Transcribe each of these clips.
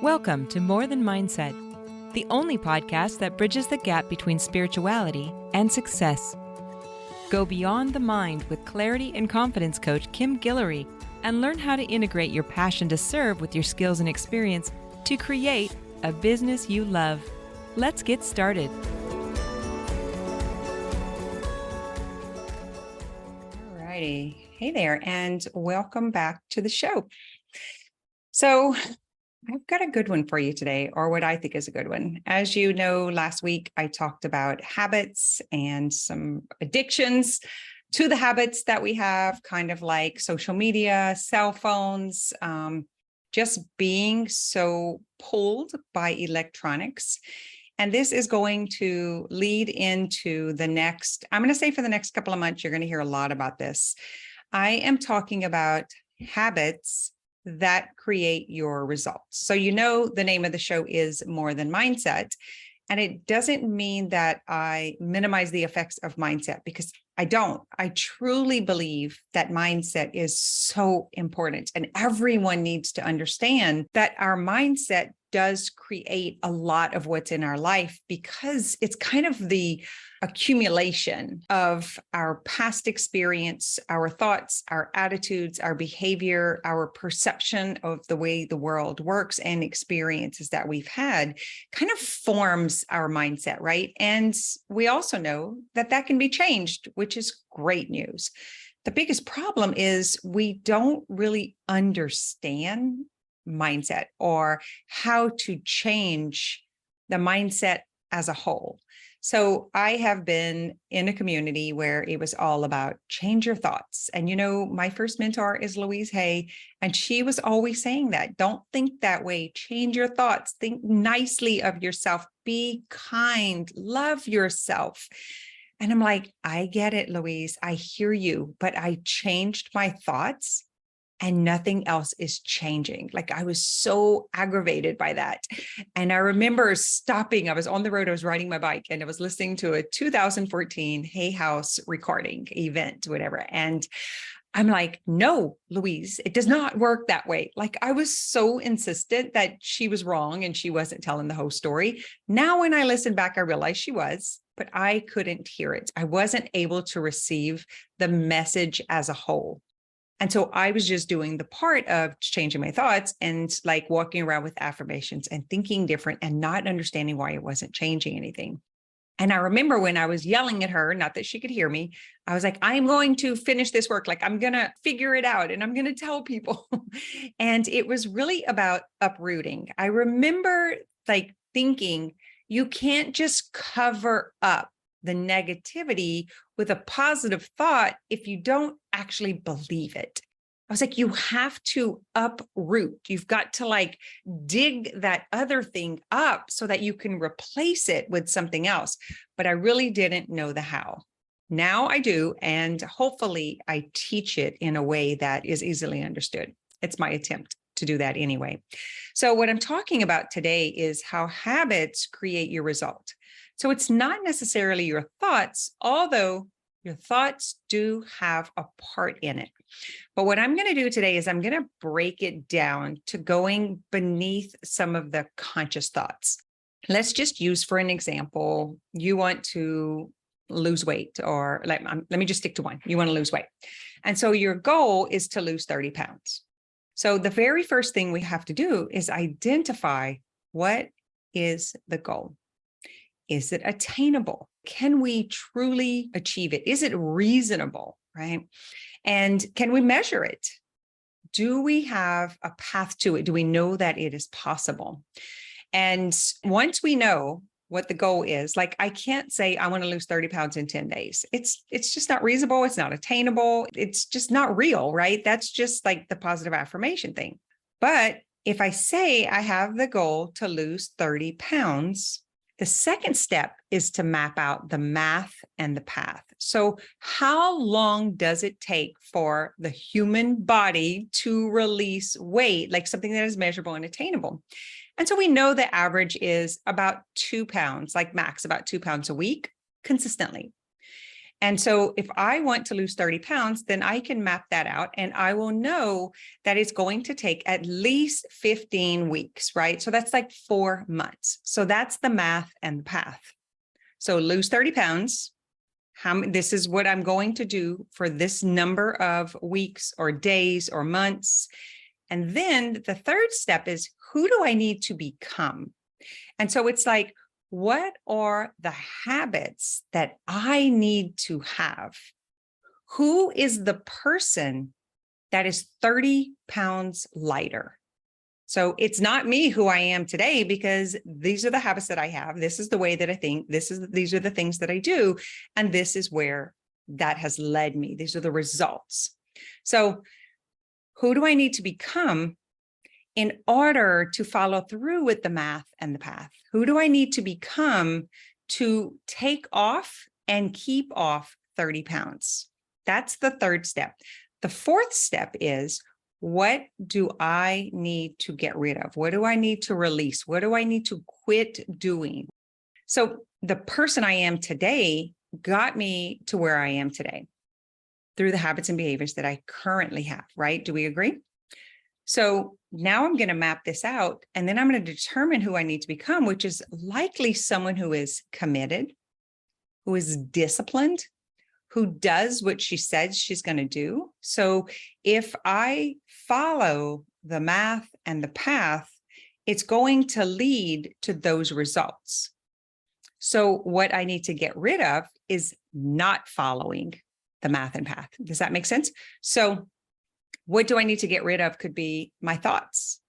Welcome to More Than Mindset, the only podcast that bridges the gap between spirituality and success. Go beyond the mind with clarity and confidence coach Kim Guillory and learn how to integrate your passion to serve with your skills and experience to create a business you love. Let's get started. Alrighty. Hey there, and welcome back to the show. So I've got a good one for you today, or what I think is a good one. As you know, last week I talked about habits and some addictions to the habits that we have, kind of like social media, cell phones, just being so pulled by electronics. And this is going to lead into the next, I'm going to say for the next couple of months, you're going to hear a lot about this. I am talking about habits that create your results. So you know the name of the show is More Than Mindset. And it doesn't mean that I minimize the effects of mindset, because I don't. I truly believe that mindset is so important, and everyone needs to understand that our mindset does create a lot of what's in our life, because it's kind of the accumulation of our past experience, our thoughts, our attitudes, our behavior, our perception of the way the world works, and experiences that we've had kind of forms our mindset, right? And we also know that that can be changed, which is great news. The biggest problem is we don't really understand mindset or how to change the mindset as a whole. So I have been in a community where it was all about change your thoughts. And you know, my first mentor is Louise Hay, and she was always saying that, don't think that way, change your thoughts, think nicely of yourself, be kind, love yourself. And I'm like, I get it, Louise, I hear you, but I changed my thoughts and nothing else is changing. Like, I was so aggravated by that. And I remember stopping, I was on the road, I was riding my bike, and I was listening to a 2014 Hay House recording event, whatever. And I'm like, no, Louise, it does not work that way. Like, I was so insistent that she was wrong and she wasn't telling the whole story. Now, when I listen back, I realize she was, but I couldn't hear it. I wasn't able to receive the message as a whole. And so I was just doing the part of changing my thoughts and like walking around with affirmations and thinking different and not understanding why it wasn't changing anything. And I remember when I was yelling at her, not that she could hear me, I was like, I'm going to finish this work. Like, I'm going to figure it out and I'm going to tell people. And it was really about uprooting. I remember like thinking, you can't just cover up the negativity with a positive thought if you don't actually believe it. I was like, you have to uproot. You've got to like dig that other thing up so that you can replace it with something else. But I really didn't know the how. Now I do. And hopefully I teach it in a way that is easily understood. It's my attempt to do that anyway. So what I'm talking about today is how habits create your result. So it's not necessarily your thoughts, although your thoughts do have a part in it. But what I'm going to do today is I'm going to break it down to going beneath some of the conscious thoughts. Let's just use, for an example, you want to lose weight, or let me just stick to one. You want to lose weight. And so your goal is to lose 30 pounds. So the very first thing we have to do is identify, what is the goal? Is it attainable? Can we truly achieve it? Is it reasonable, right? And can we measure it? Do we have a path to it? Do we know that it is possible? And once we know what the goal is, like, I can't say I want to lose 30 pounds in 10 days. It's just not reasonable. It's not attainable. It's just not real, right? That's just like the positive affirmation thing. But if I say I have the goal to lose 30 pounds, the second step is to map out the math and the path. So how long does it take for the human body to release weight, like something that is measurable and attainable? And so we know the average is about 2 pounds, like max about 2 pounds a week consistently. And so if I want to lose 30 pounds, then I can map that out and I will know that it's going to take at least 15 weeks, right? So that's like 4 months. So that's the math and the path. So lose 30 pounds. This is what I'm going to do for this number of weeks or days or months. And then the third step is, who do I need to become? And so it's like, what are the habits that I need to have? Who is the person that is 30 pounds lighter? So it's not me who I am today, because these are the habits that I have. This is the way that I think. These are the things that I do. And this is where that has led me. These are the results. So who do I need to become in order to follow through with the math and the path? Who do I need to become to take off and keep off 30 pounds? That's the third step. The fourth step is, what do I need to get rid of? What do I need to release? What do I need to quit doing? So the person I am today got me to where I am today through the habits and behaviors that I currently have, right? Do we agree? So now I'm going to map this out, and then I'm going to determine who I need to become, which is likely someone who is committed, who is disciplined, who does what she says she's going to do. So if I follow the math and the path, it's going to lead to those results. So what I need to get rid of is not following the math and path. Does that make sense? So what do I need to get rid of? Could be my thoughts.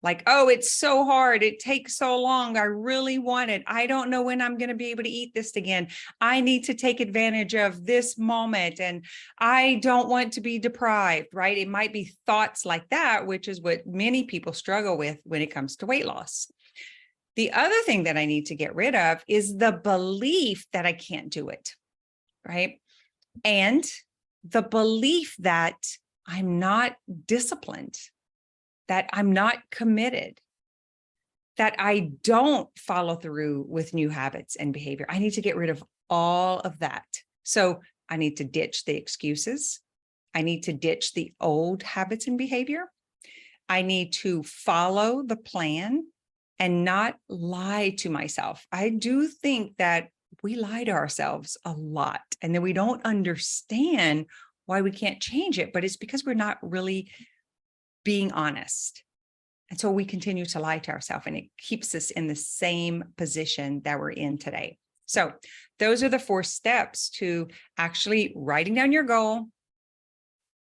Like, oh, it's so hard. It takes so long. I really want it. I don't know when I'm going to be able to eat this again. I need to take advantage of this moment. And I don't want to be deprived, right? It might be thoughts like that, which is what many people struggle with when it comes to weight loss. The other thing that I need to get rid of is the belief that I can't do it, right? And the belief that I'm not disciplined, that I'm not committed, that I don't follow through with new habits and behavior. I need to get rid of all of that. So I need to ditch the excuses. I need to ditch the old habits and behavior. I need to follow the plan and not lie to myself. I do think that we lie to ourselves a lot, and then we don't understand why we can't change it, but it's because we're not really being honest. And so we continue to lie to ourselves, and it keeps us in the same position that we're in today. So those are the 4 steps to actually writing down your goal,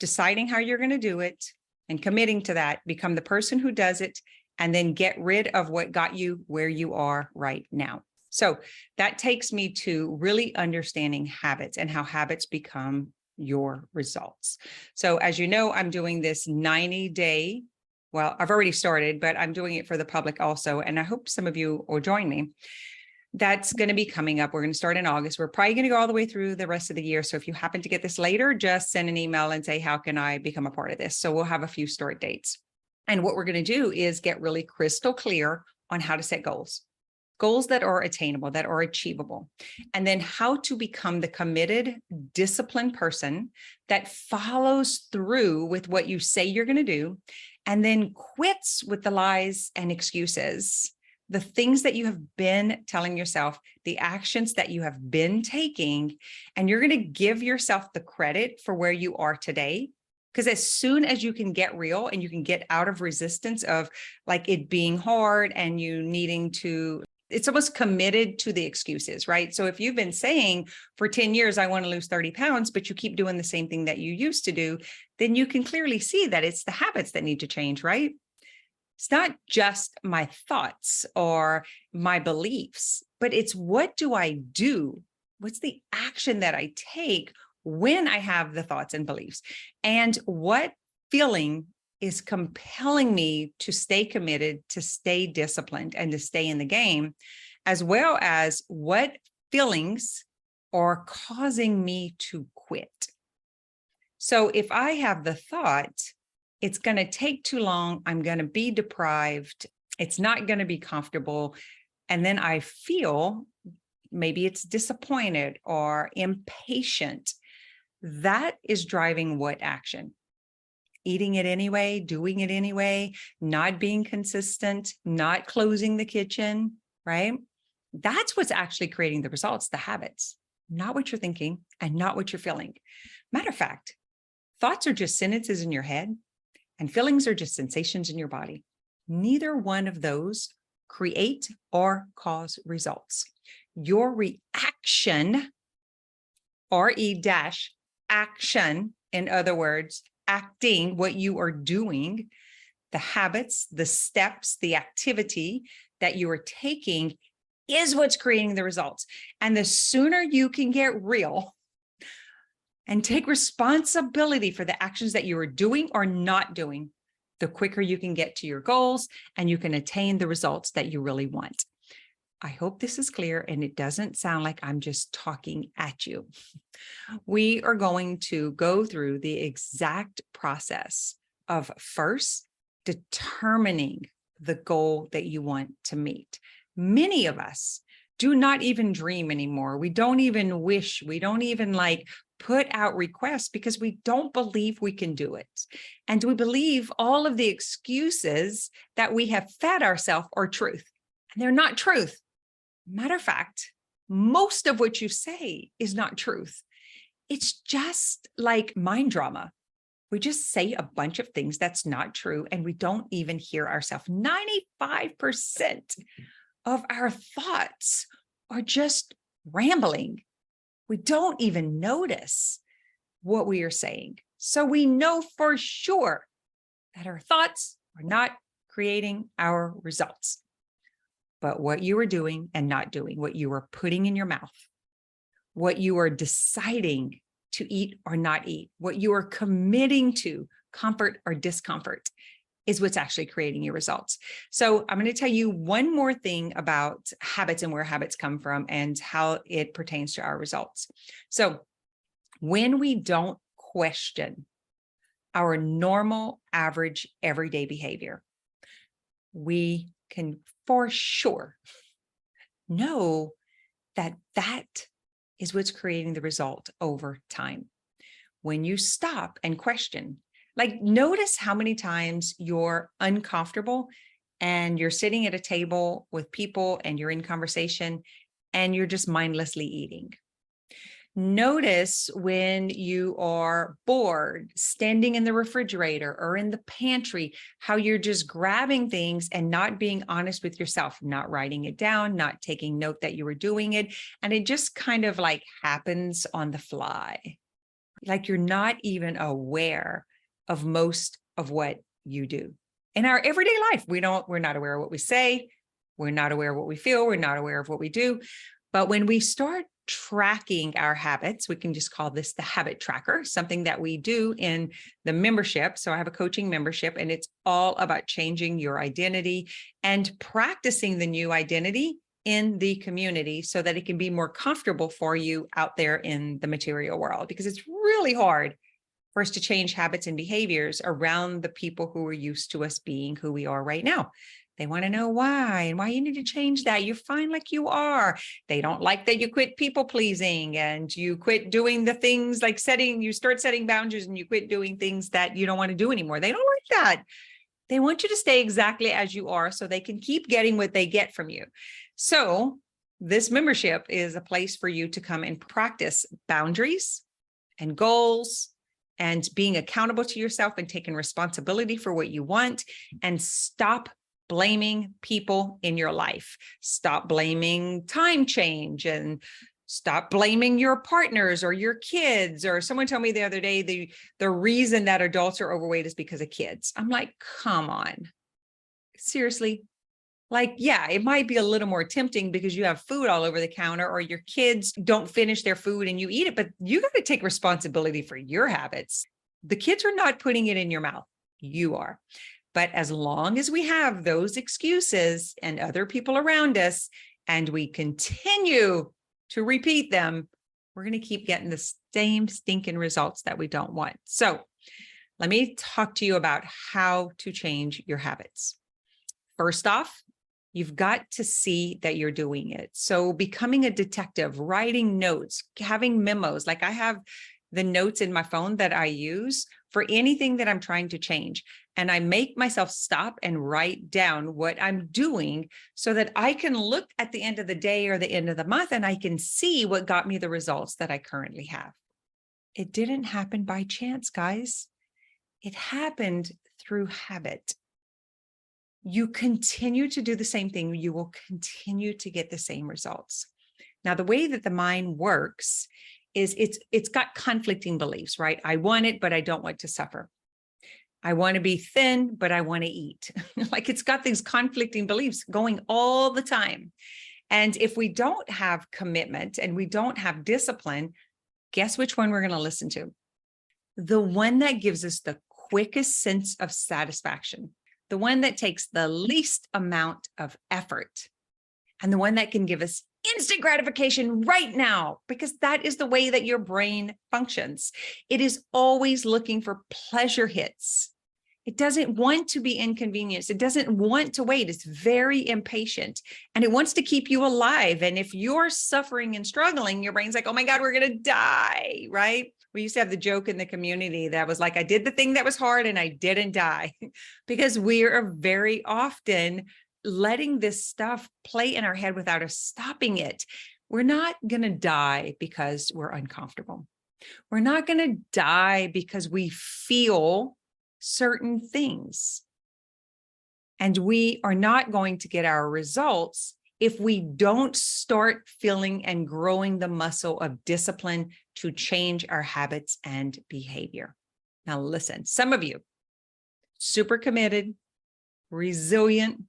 deciding how you're going to do it, and committing to that, become the person who does it, and then get rid of what got you where you are right now. So that takes me to really understanding habits and how habits become your results. So as you know, I'm doing this 90-day, well, I've already started, but I'm doing it for the public also. And I hope some of you will join me. That's going to be coming up. We're going to start in August. We're probably going to go all the way through the rest of the year. So if you happen to get this later, just send an email and say, how can I become a part of this? So we'll have a few start dates. And what we're going to do is get really crystal clear on how to set goals that are attainable, that are achievable, and then how to become the committed, disciplined person that follows through with what you say you're going to do, and then quits with the lies and excuses, the things that you have been telling yourself, the actions that you have been taking, and you're going to give yourself the credit for where you are today. Because as soon as you can get real and you can get out of resistance of like it being hard and you needing to, it's almost committed to the excuses, right? So if you've been saying for 10 years, I want to lose 30 pounds, but you keep doing the same thing that you used to do, then you can clearly see that it's the habits that need to change, right? It's not just my thoughts or my beliefs, but it's what do I do? What's the action that I take when I have the thoughts and beliefs? And what feeling is compelling me to stay committed, to stay disciplined, and to stay in the game, as well as what feelings are causing me to quit. So if I have the thought, it's going to take too long, I'm going to be deprived, it's not going to be comfortable, and then I feel maybe it's disappointed or impatient. That is driving what action? Eating it anyway, doing it anyway, not being consistent, not closing the kitchen, right? That's what's actually creating the results, the habits, not what you're thinking and not what you're feeling. Matter of fact, thoughts are just sentences in your head and feelings are just sensations in your body. Neither one of those create or cause results. Your reaction, action, in other words, acting, what you are doing, the habits, the steps, the activity that you are taking is what's creating the results. And the sooner you can get real and take responsibility for the actions that you are doing or not doing, the quicker you can get to your goals and you can attain the results that you really want. I hope this is clear and it doesn't sound like I'm just talking at you. We are going to go through the exact process of first determining the goal that you want to meet. Many of us do not even dream anymore. We don't even wish. We don't even put out requests because we don't believe we can do it. And we believe all of the excuses that we have fed ourselves are truth. And they're not truth. Matter of fact, most of what you say is not truth. It's just like mind drama. We just say a bunch of things that's not true, and we don't even hear ourselves. 95% of our thoughts are just rambling. We don't even notice what we are saying. So we know for sure that our thoughts are not creating our results. But what you are doing and not doing, what you are putting in your mouth, what you are deciding to eat or not eat, what you are committing to, comfort or discomfort, is what's actually creating your results. So I'm going to tell you one more thing about habits and where habits come from and how it pertains to our results. So when we don't question our normal, average, everyday behavior, we can for sure know that that is what's creating the result over time. When you stop and question, notice how many times you're uncomfortable and you're sitting at a table with people and you're in conversation and you're just mindlessly eating. Notice when you are bored, standing in the refrigerator or in the pantry, how you're just grabbing things and not being honest with yourself, not writing it down, not taking note that you were doing it. And it just kind of happens on the fly. You're not even aware of most of what you do. In our everyday life, we're not aware of what we say. We're not aware of what we feel. We're not aware of what we do. But when we start tracking our habits, we can just call this the habit tracker, something that we do in the membership. So I have a coaching membership, and it's all about changing your identity and practicing the new identity in the community so that it can be more comfortable for you out there in the material world, because it's really hard for us to change habits and behaviors around the people who are used to us being who we are right now. They want to know why and why you need to change that. You're fine like you are. They don't like that you quit people pleasing and you quit doing the things you start setting boundaries and you quit doing things that you don't want to do anymore. They don't like that. They want you to stay exactly as you are so they can keep getting what they get from you. So this membership is a place for you to come and practice boundaries and goals and being accountable to yourself and taking responsibility for what you want, and stop blaming people in your life. Stop blaming time change and stop blaming your partners or your kids. Or someone told me the other day, the reason that adults are overweight is because of kids. I'm like, come on, seriously? Yeah, it might be a little more tempting because you have food all over the counter or your kids don't finish their food and you eat it, but you got to take responsibility for your habits. The kids are not putting it in your mouth. You are. But as long as we have those excuses and other people around us, and we continue to repeat them, we're going to keep getting the same stinking results that we don't want. So let me talk to you about how to change your habits. First off, You've got to see that you're doing it. So becoming a detective, writing notes, having memos, like I have the notes in my phone that I use for anything that I'm trying to change. And I make myself stop and write down what I'm doing so that I can look at the end of the day or the end of the month and I can see what got me the results that I currently have. It didn't happen by chance, guys. It happened through habit. You continue to do the same thing, you will continue to get the same results. Now, the way that the mind works is it's got conflicting beliefs, right? I want it, but I don't want to suffer. I want to be thin, but I want to eat. Like it's got these conflicting beliefs going all the time. And if we don't have commitment and we don't have discipline, guess which one we're going to listen to? The one that gives us the quickest sense of satisfaction, the one that takes the least amount of effort, and the one that can give us instant gratification right now, because that is the way that your brain functions. It is always looking for pleasure hits. It doesn't want to be inconvenienced. It doesn't want to wait. It's very impatient and it wants to keep you alive. And if you're suffering and struggling, your brain's like, oh my God, we're going to die, right? We used to have the joke in the community that was like, I did the thing that was hard and I didn't die, because we are very often letting this stuff play in our head without us stopping it. We're not going to die because we're uncomfortable. We're not going to die because we feel certain things. And we are not going to get our results if we don't start feeling and growing the muscle of discipline to change our habits and behavior. Now, listen, some of you, super committed, resilient,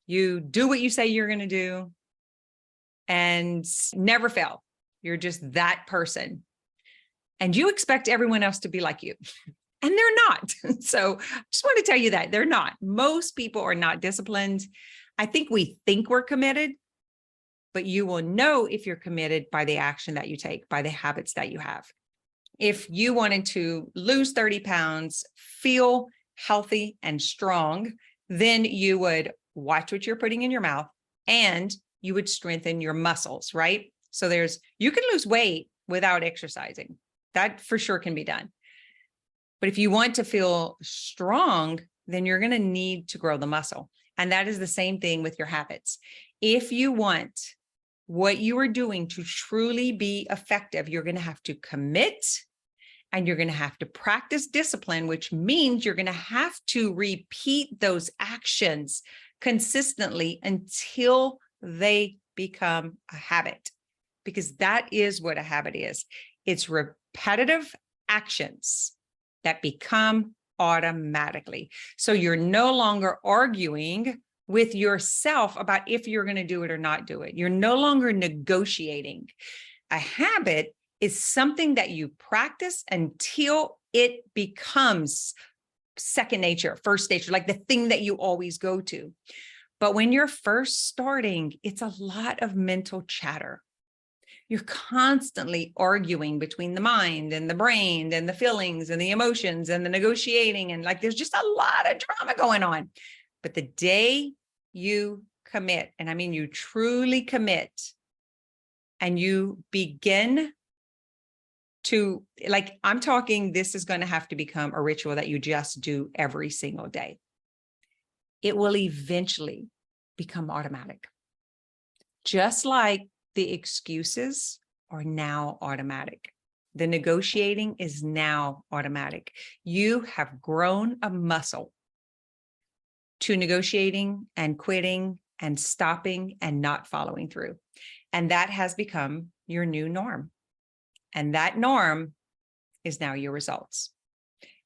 you do what you say you're going to do and never fail. You're just that person. And you expect everyone else to be like you. And they're not. So I just want to tell you that they're not. Most people are not disciplined. I think we think we're committed, but you will know if you're committed by the action that you take, by the habits that you have. If you wanted to lose 30 pounds, feel healthy and strong, then you would watch what you're putting in your mouth and you would strengthen your muscles, right? So you can lose weight without exercising. That for sure can be done. But if you want to feel strong, then you're going to need to grow the muscle. And that is the same thing with your habits. If you want what you are doing to truly be effective, you're going to have to commit and you're going to have to practice discipline, which means you're going to have to repeat those actions consistently until they become a habit, because that is what a habit is. It's repetitive actions that become automatically. So you're no longer arguing with yourself about if you're going to do it or not do it. You're no longer negotiating. A habit is something that you practice until it becomes second nature, first nature, like the thing that you always go to. But when you're first starting, it's a lot of mental chatter. You're constantly arguing between the mind and the brain and the feelings and the emotions and the negotiating. And like, there's just a lot of drama going on. But the day you commit, and I mean, you truly commit, and you begin to, like, I'm talking, this is going to have to become a ritual that you just do every single day. It will eventually become automatic. Just like the excuses are now automatic. The negotiating is now automatic. You have grown a muscle to negotiating and quitting and stopping and not following through. And that has become your new norm. And that norm is now your results.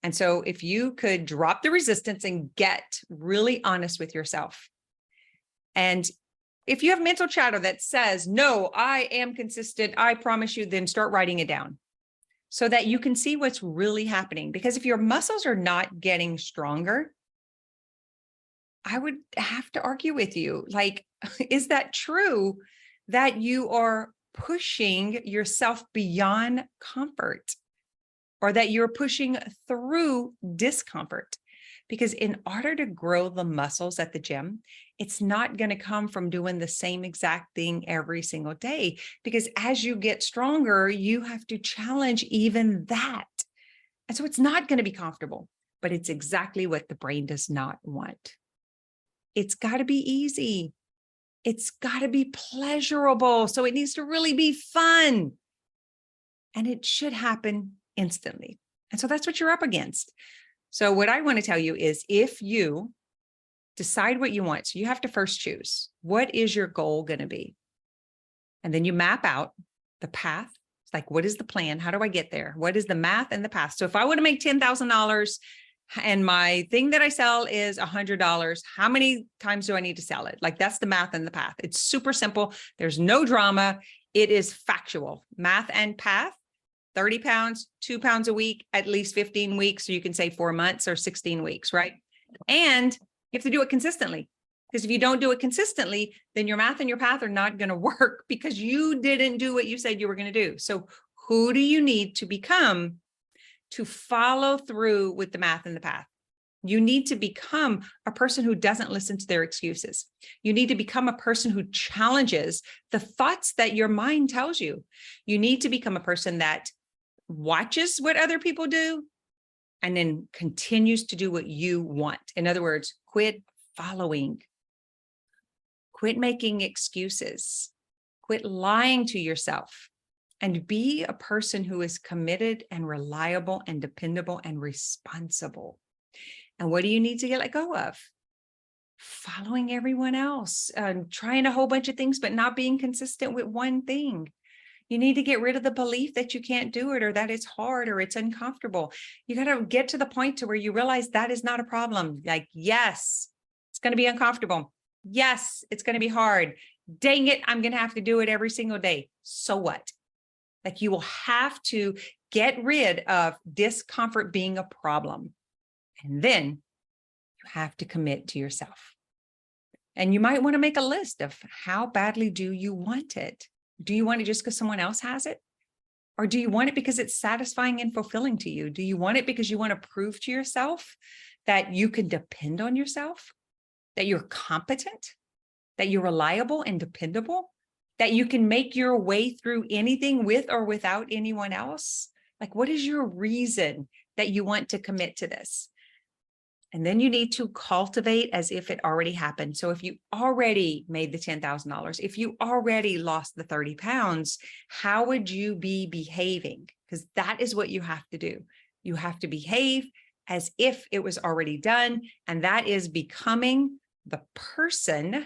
And so if you could drop the resistance and get really honest with yourself. And if you have mental chatter that says, no, I am consistent, I promise you, then start writing it down so that you can see what's really happening. Because if your muscles are not getting stronger, I would have to argue with you. Like, is that true that you are pushing yourself beyond comfort, or that you're pushing through discomfort? Because in order to grow the muscles at the gym, it's not going to come from doing the same exact thing every single day. Because as you get stronger, you have to challenge even that. And so it's not going to be comfortable, but it's exactly what the brain does not want. It's got to be easy. It's got to be pleasurable. So it needs to really be fun. And it should happen instantly. And so that's what you're up against. So what I want to tell you is if you decide what you want, so you have to first choose, what is your goal going to be? And then you map out the path. It's like, what is the plan? How do I get there? What is the math and the path? So if I want to make $10,000 and my thing that I sell is $100, how many times do I need to sell it? Like that's the math and the path. It's super simple. There's no drama. It is factual. Math and path. 30 pounds, 2 pounds a week, at least 15 weeks. So you can say 4 months or 16 weeks, right? And you have to do it consistently. Because if you don't do it consistently, then your math and your path are not going to work because you didn't do what you said you were going to do. So who do you need to become to follow through with the math and the path? You need to become a person who doesn't listen to their excuses. You need to become a person who challenges the thoughts that your mind tells you. You need to become a person that watches what other people do and then continues to do what you want. In other words, quit following, quit making excuses, quit lying to yourself, and be a person who is committed and reliable and dependable and responsible. And what do you need to let go of? Following everyone else, trying a whole bunch of things, but not being consistent with one thing. You need to get rid of the belief that you can't do it or that it's hard or it's uncomfortable. You got to get to the point to where you realize that is not a problem. Like, yes, it's going to be uncomfortable. Yes, it's going to be hard. Dang it, I'm going to have to do it every single day. So what? Like you will have to get rid of discomfort being a problem. And then you have to commit to yourself. And you might want to make a list of how badly do you want it? Do you want it just because someone else has it? Or do you want it because it's satisfying and fulfilling to you? Do you want it because you want to prove to yourself that you can depend on yourself, that you're competent, that you're reliable and dependable, that you can make your way through anything with or without anyone else? Like, what is your reason that you want to commit to this? And then you need to cultivate as if it already happened. So if you already made the $10,000, if you already lost the 30 pounds, how would you be behaving? Because that is what you have to do. You have to behave as if it was already done. And that is becoming the person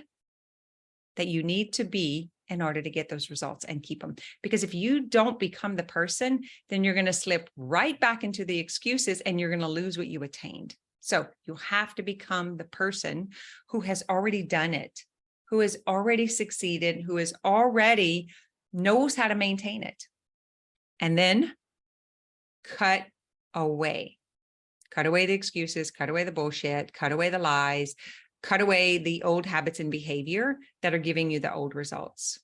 that you need to be in order to get those results and keep them. Because if you don't become the person, then you're going to slip right back into the excuses and you're going to lose what you attained. So you have to become the person who has already done it, who has already succeeded, who is already knows how to maintain it. And then cut away the excuses, cut away the bullshit, cut away the lies, cut away the old habits and behavior that are giving you the old results.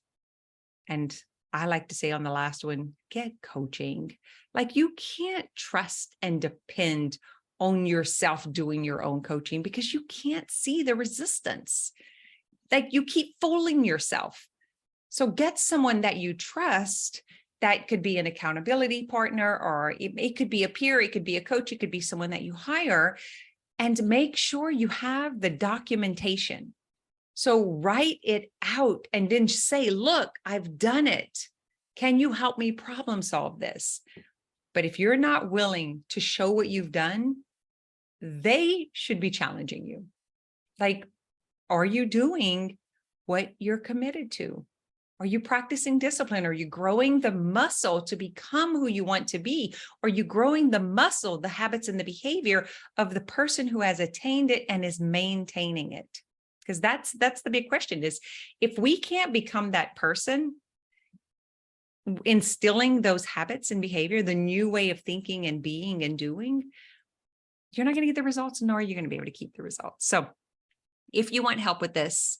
And I like to say on the last one, get coaching. Like you can't trust and depend on yourself doing your own coaching because you can't see the resistance. Like you keep fooling yourself. So get someone that you trust. That could be an accountability partner, or it could be a peer, it could be a coach, it could be someone that you hire, and make sure you have the documentation. So write it out and then say, look, I've done it. Can you help me problem solve this? But if you're not willing to show what you've done, they should be challenging you. Like, are you doing what you're committed to? Are you practicing discipline? Are you growing the muscle to become who you want to be? Are you growing the muscle, the habits and the behavior of the person who has attained it and is maintaining it? Because that's the big question is, if we can't become that person, instilling those habits and behavior, the new way of thinking and being and doing, you're not going to get the results, nor are you going to be able to keep the results. So if you want help with this,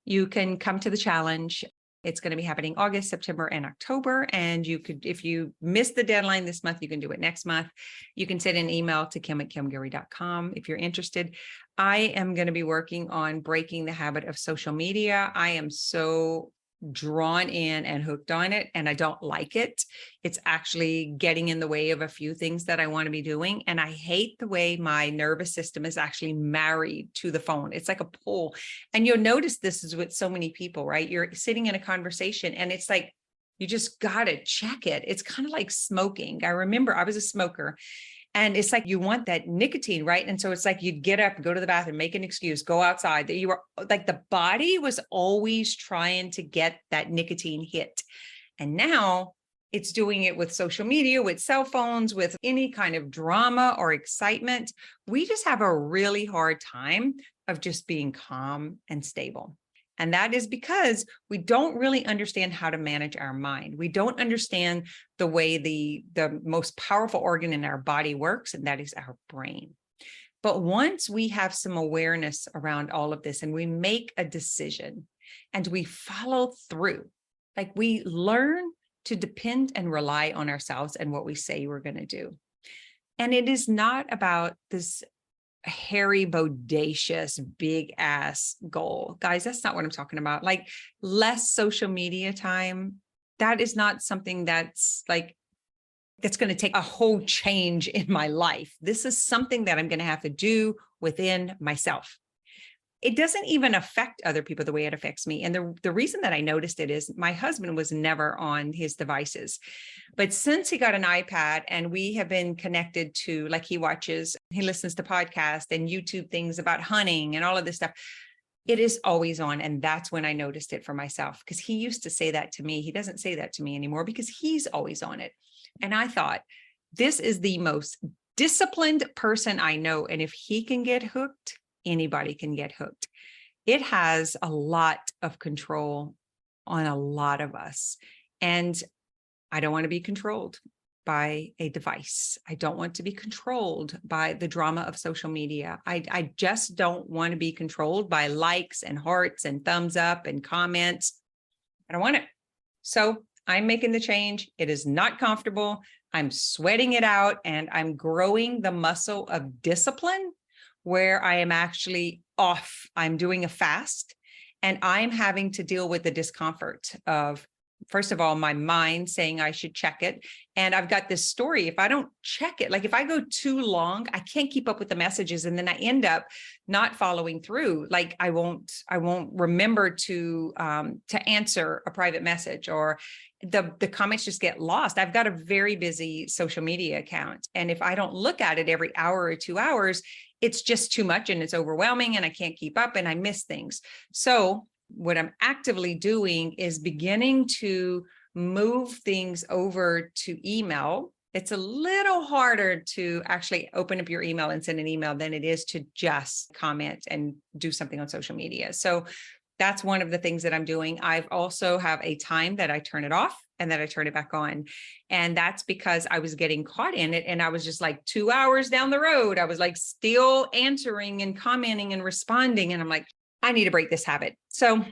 you can come to the challenge. It's going to be happening August, September, and October. And you could, if you miss the deadline this month, you can do it next month. You can send an email to kim@kimguillory.com if you're interested. I am going to be working on breaking the habit of social media. I am so drawn in and hooked on it, and I don't like it. It's actually getting in the way of a few things that I want to be doing. And I hate the way my nervous system is actually married to the phone. It's like a pull. And you'll notice this is with so many people, right? You're sitting in a conversation and it's like, you just got to check it. It's kind of like smoking. I remember I was a smoker. And it's like you want that nicotine, right? And so it's like you'd get up, go to the bathroom, make an excuse, go outside. That you were like, the body was always trying to get that nicotine hit. And now it's doing it with social media, with cell phones, with any kind of drama or excitement. We just have a really hard time of just being calm and stable. And that is because we don't really understand how to manage our mind. We don't understand the way the most powerful organ in our body works, and that is our brain. But once we have some awareness around all of this and we make a decision and we follow through, like we learn to depend and rely on ourselves and what we say we're going to do. And it is not about this hairy, bodacious, big ass goal. Guys, that's not what I'm talking about. Like less social media time. That is not something that's going to take a whole change in my life. This is something that I'm going to have to do within myself. It doesn't even affect other people the way it affects me. And the reason that I noticed it is my husband was never on his devices. But since he got an iPad and we have been connected to, like he listens to podcasts and YouTube things about hunting and all of this stuff, it is always on. And that's when I noticed it for myself, because he used to say that to me. He doesn't say that to me anymore because he's always on it. And I thought, this is the most disciplined person I know. And if he can get hooked, anybody can get hooked. It has a lot of control on a lot of us. And I don't want to be controlled by a device. I don't want to be controlled by the drama of social media. I just don't want to be controlled by likes and hearts and thumbs up and comments. I don't want it. So I'm making the change. It is not comfortable. I'm sweating it out, and I'm growing the muscle of discipline where I am actually off. I'm doing a fast, and I'm having to deal with the discomfort of, first of all, my mind saying I should check it. And I've got this story. If I don't check it, like if I go too long, I can't keep up with the messages. And then I end up not following through. Like I won't remember to answer a private message, or the comments just get lost. I've got a very busy social media account. And if I don't look at it every hour or 2 hours, it's just too much and it's overwhelming and I can't keep up and I miss things. So what I'm actively doing is beginning to move things over to email. It's a little harder to actually open up your email and send an email than it is to just comment and do something on social media. So that's one of the things that I'm doing. I've also have a time that I turn it off and then I turn it back on. And that's because I was getting caught in it. And I was just like 2 hours down the road, I was like still answering and commenting and responding. And I'm like, I need to break this habit. So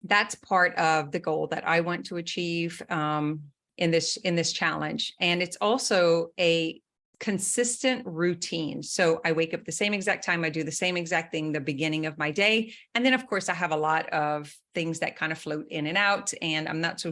that's part of the goal that I want to achieve in this challenge. And it's also a consistent routine. So I wake up the same exact time. I do the same exact thing, the beginning of my day. And then of course I have a lot of things that kind of float in and out. And I'm not so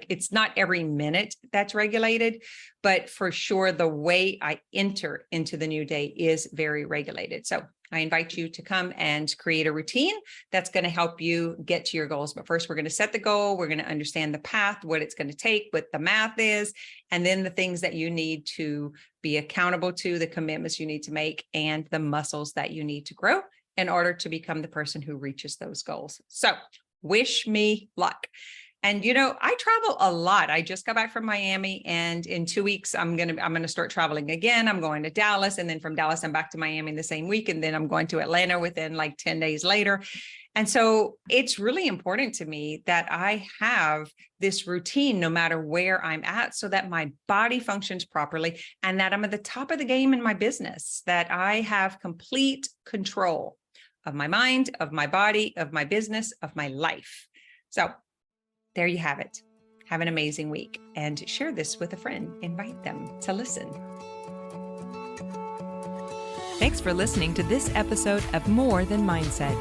it's not every minute that's regulated, but for sure the way I enter into the new day is very regulated. So I invite you to come and create a routine that's going to help you get to your goals. But first, we're going to set the goal. We're going to understand the path, what it's going to take, what the math is, and then the things that you need to be accountable to, the commitments you need to make, and the muscles that you need to grow in order to become the person who reaches those goals. So wish me luck. And, I travel a lot. I just got back from Miami, and in 2 weeks, I'm going to start traveling again. I'm going to Dallas, and then from Dallas, I'm back to Miami the same week. And then I'm going to Atlanta within like 10 days later. And so it's really important to me that I have this routine no matter where I'm at, so that my body functions properly and that I'm at the top of the game in my business, that I have complete control of my mind, of my body, of my business, of my life. So there you have it. Have an amazing week and share this with a friend. Invite them to listen. Thanks for listening to this episode of More Than Mindset.